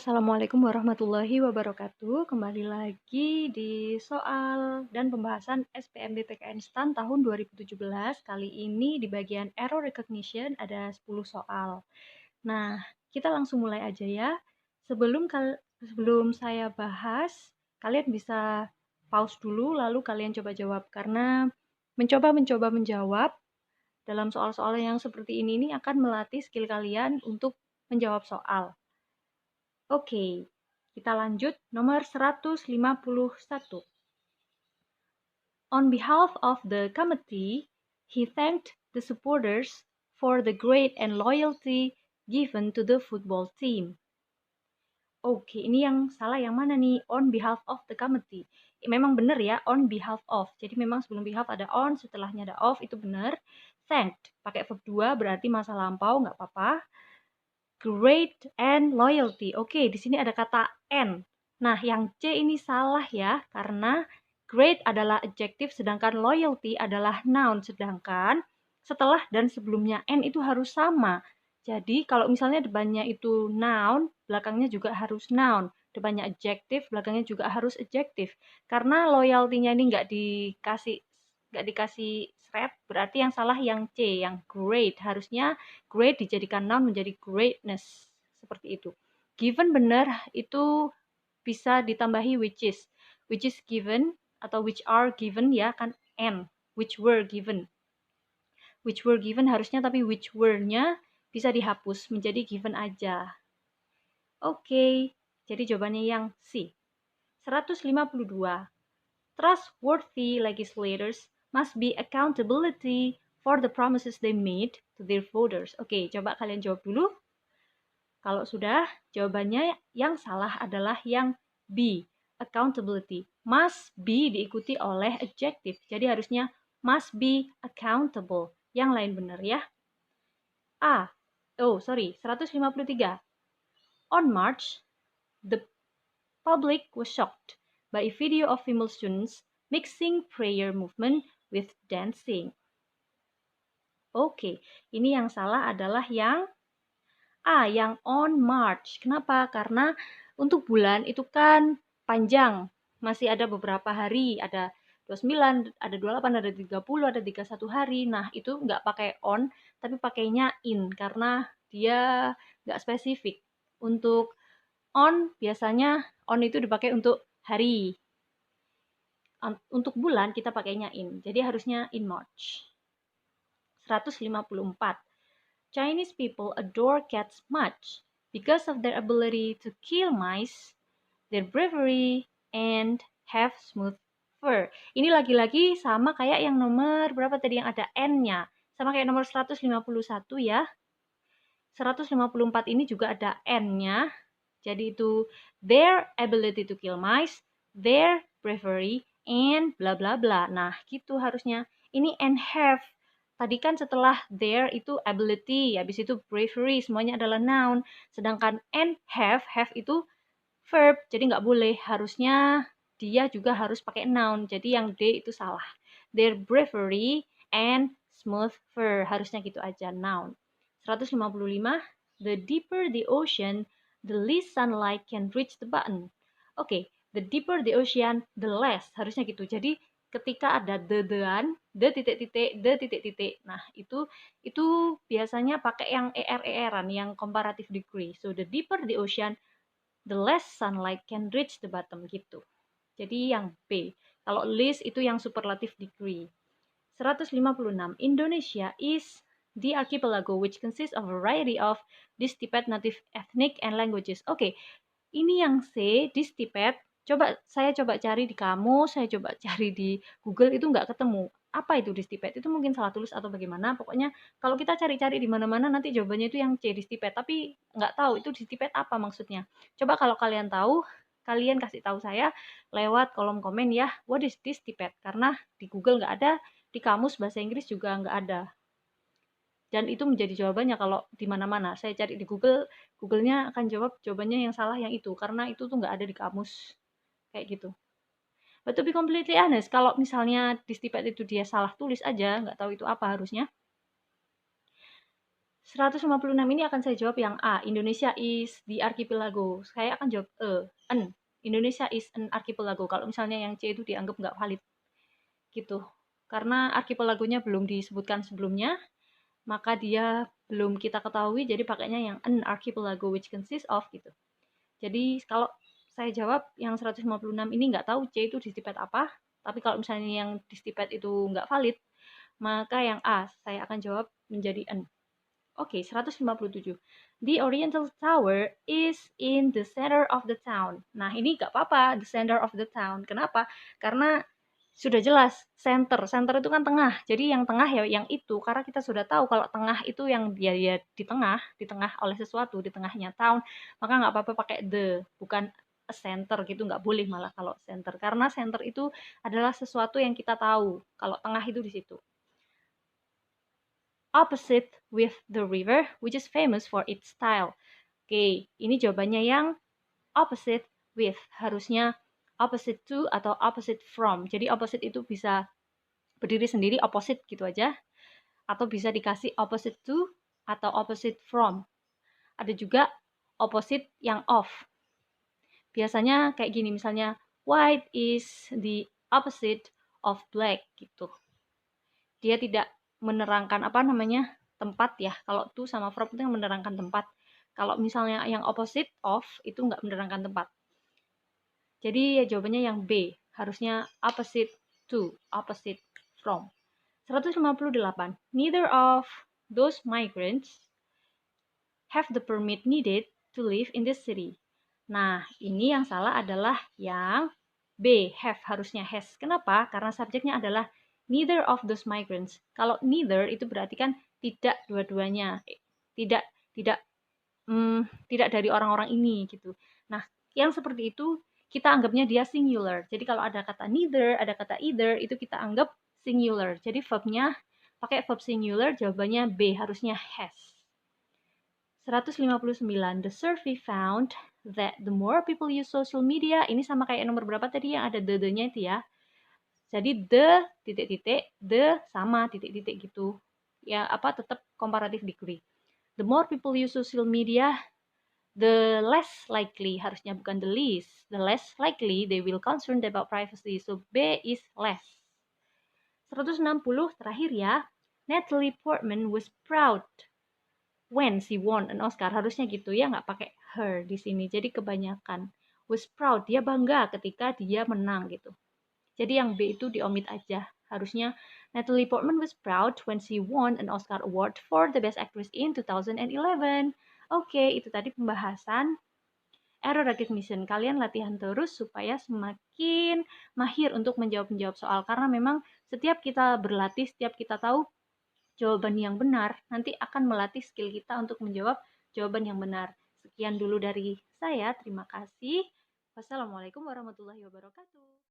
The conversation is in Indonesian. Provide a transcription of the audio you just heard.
Assalamualaikum warahmatullahi wabarakatuh. Kembali lagi di soal dan pembahasan SPMBPKN STAN tahun 2017. Kali ini di bagian error recognition ada 10 soal. Nah, kita langsung mulai aja ya. Sebelum saya bahas, kalian bisa pause dulu lalu kalian coba jawab karena mencoba menjawab dalam soal-soal yang seperti ini akan melatih skill kalian untuk menjawab soal. Oke, kita lanjut nomor 151. On behalf of the committee, he thanked the supporters for the great and loyalty given to the football team. Oke, ini yang salah yang mana nih? On behalf of the committee. Memang benar ya, on behalf of. Jadi memang sebelum behalf ada on, setelahnya ada of, itu benar. Thanked, pakai verb 2 berarti masa lampau, nggak apa-apa. Great and loyalty. Oke, di sini ada kata and. Nah, yang C ini salah ya, karena great adalah adjective, sedangkan loyalty adalah noun. Sedangkan setelah dan sebelumnya and itu harus sama. Jadi, kalau misalnya depannya itu noun, belakangnya juga harus noun. Depannya adjective, belakangnya juga harus adjective. Karena loyalty-nya ini nggak dikasih thread, berarti yang salah yang C, yang great. Harusnya great dijadikan noun menjadi greatness. Seperti itu. Given benar itu bisa ditambahi which is given atau which are given ya kan and which were given. Which were given harusnya tapi which were-nya bisa dihapus menjadi given aja. Oke, jadi jawabannya yang C. 152. Trustworthy legislators must be accountability for the promises they made to their voters. Oke, coba kalian jawab dulu. Kalau sudah, jawabannya yang salah adalah yang B, accountability. Must be diikuti oleh adjective. Jadi harusnya must be accountable. Yang lain benar ya. 153. On March, the public was shocked by a video of female students mixing prayer movement with dancing. Oke, ini yang salah adalah yang yang on March. Kenapa? Karena untuk bulan itu kan panjang. Masih ada beberapa hari, ada 29, ada 28, ada 30, ada 31 hari. Nah, itu nggak pakai on, tapi pakainya in. Karena dia nggak spesifik. Untuk on, biasanya on itu dipakai untuk hari. Untuk bulan, kita pakainya in. Jadi harusnya in March. 154. Chinese people adore cats much because of their ability to kill mice, their bravery, and have smooth fur. Ini lagi-lagi sama kayak yang nomor berapa tadi yang ada N-nya. Sama kayak nomor 151 ya. 154 ini juga ada N-nya. Jadi itu their ability to kill mice, their bravery, and bla bla bla. Nah, gitu harusnya. Ini and have. Tadi kan setelah there itu ability, habis itu bravery, semuanya adalah noun. Sedangkan and have itu verb, jadi nggak boleh. Harusnya dia juga harus pakai noun. Jadi yang D itu salah. Their bravery and smooth fur. Harusnya gitu aja, noun. 155. The deeper the ocean, the less sunlight can reach the button. Oke, the deeper the ocean, the less. Harusnya gitu. Jadi ketika ada the-an, the titik-titik. Nah, itu biasanya pakai yang er-eran, yang comparative degree. So the deeper the ocean, the less sunlight can reach the bottom gitu. Jadi yang B. Kalau less itu yang superlative degree. 156. Indonesia is the archipelago which consists of a variety of distinct native ethnic and languages. Oke, ini yang C, distinct. Saya coba cari di kamus, saya coba cari di Google, itu nggak ketemu. Apa itu distinct? Itu mungkin salah tulis atau bagaimana. Pokoknya kalau kita cari-cari di mana-mana nanti jawabannya itu yang C, distinct. Tapi nggak tahu itu distinct apa maksudnya. Coba kalau kalian tahu, kalian kasih tahu saya lewat kolom komen ya. What is distinct? Karena di Google nggak ada, di kamus bahasa Inggris juga nggak ada. Dan itu menjadi jawabannya kalau di mana-mana. Saya cari di Google, Google-nya akan jawab jawabannya yang salah yang itu. Karena itu tuh nggak ada di kamus. Kayak gitu. But to be completely honest, kalau misalnya distinct itu dia salah tulis aja, nggak tahu itu apa harusnya. 156 ini akan saya jawab yang A. Indonesia is the archipelago. Saya akan jawab N. Indonesia is an archipelago. Kalau misalnya yang C itu dianggap nggak valid. Gitu. Karena archipelagonya belum disebutkan sebelumnya, maka dia belum kita ketahui, jadi pakainya yang an archipelago which consists of gitu. Jadi kalau saya jawab yang 156 ini nggak tahu C itu distipet apa, tapi kalau misalnya yang distipet itu nggak valid, maka yang A saya akan jawab menjadi N. Oke, 157. The Oriental Tower is in the center of the town. Nah, ini nggak apa-apa, the center of the town. Kenapa? Karena sudah jelas center. Center itu kan tengah. Jadi yang tengah ya yang itu, karena kita sudah tahu kalau tengah itu yang dia ya di tengah oleh sesuatu, di tengahnya town, maka nggak apa-apa pakai the, bukan a center gitu, nggak boleh malah kalau center. Karena center itu adalah sesuatu yang kita tahu. Kalau tengah itu di situ. Opposite with the river, which is famous for its style. Oke, ini jawabannya yang opposite with. Harusnya opposite to atau opposite from. Jadi opposite itu bisa berdiri sendiri, opposite gitu aja. Atau bisa dikasih opposite to atau opposite from. Ada juga opposite yang of. Biasanya kayak gini, misalnya white is the opposite of black gitu. Dia tidak menerangkan apa namanya tempat ya. Kalau to sama from itu yang menerangkan tempat. Kalau misalnya yang opposite of itu nggak menerangkan tempat. Jadi ya jawabannya yang B. Harusnya opposite to, opposite from. 158. Neither of those migrants have the permit needed to live in this city. Nah, ini yang salah adalah yang B, have, harusnya has. Kenapa? Karena subjeknya adalah neither of those migrants. Kalau neither itu berarti kan tidak dua-duanya. Tidak tidak tidak dari orang-orang ini gitu. Nah, yang seperti itu kita anggapnya dia singular. Jadi kalau ada kata neither, ada kata either, itu kita anggap singular. Jadi verbnya pakai verb singular, jawabannya B, harusnya has. 159. The survey found that the more people use social media, ini sama kayak nomor berapa tadi yang ada the-nya itu ya. Jadi the titik-titik, the sama titik-titik gitu. Ya apa tetap comparative degree. The more people use social media, the less likely, harusnya bukan the least, the less likely they will concerned about privacy. So B is less. 160 terakhir ya. Natalie Portman was proud when she won an Oscar. Harusnya gitu ya, nggak pakai her di sini. Jadi kebanyakan was proud, dia bangga ketika dia menang gitu. Jadi yang B itu diomit aja. Harusnya Natalie Portman was proud when she won an Oscar Award for the Best Actress in 2011. Oke, itu tadi pembahasan error recognition. Kalian latihan terus supaya semakin mahir untuk menjawab soal. Karena memang setiap kita berlatih, setiap kita tahu jawaban yang benar, nanti akan melatih skill kita untuk menjawab jawaban yang benar. Sekian dulu dari saya, terima kasih. Wassalamualaikum warahmatullahi wabarakatuh.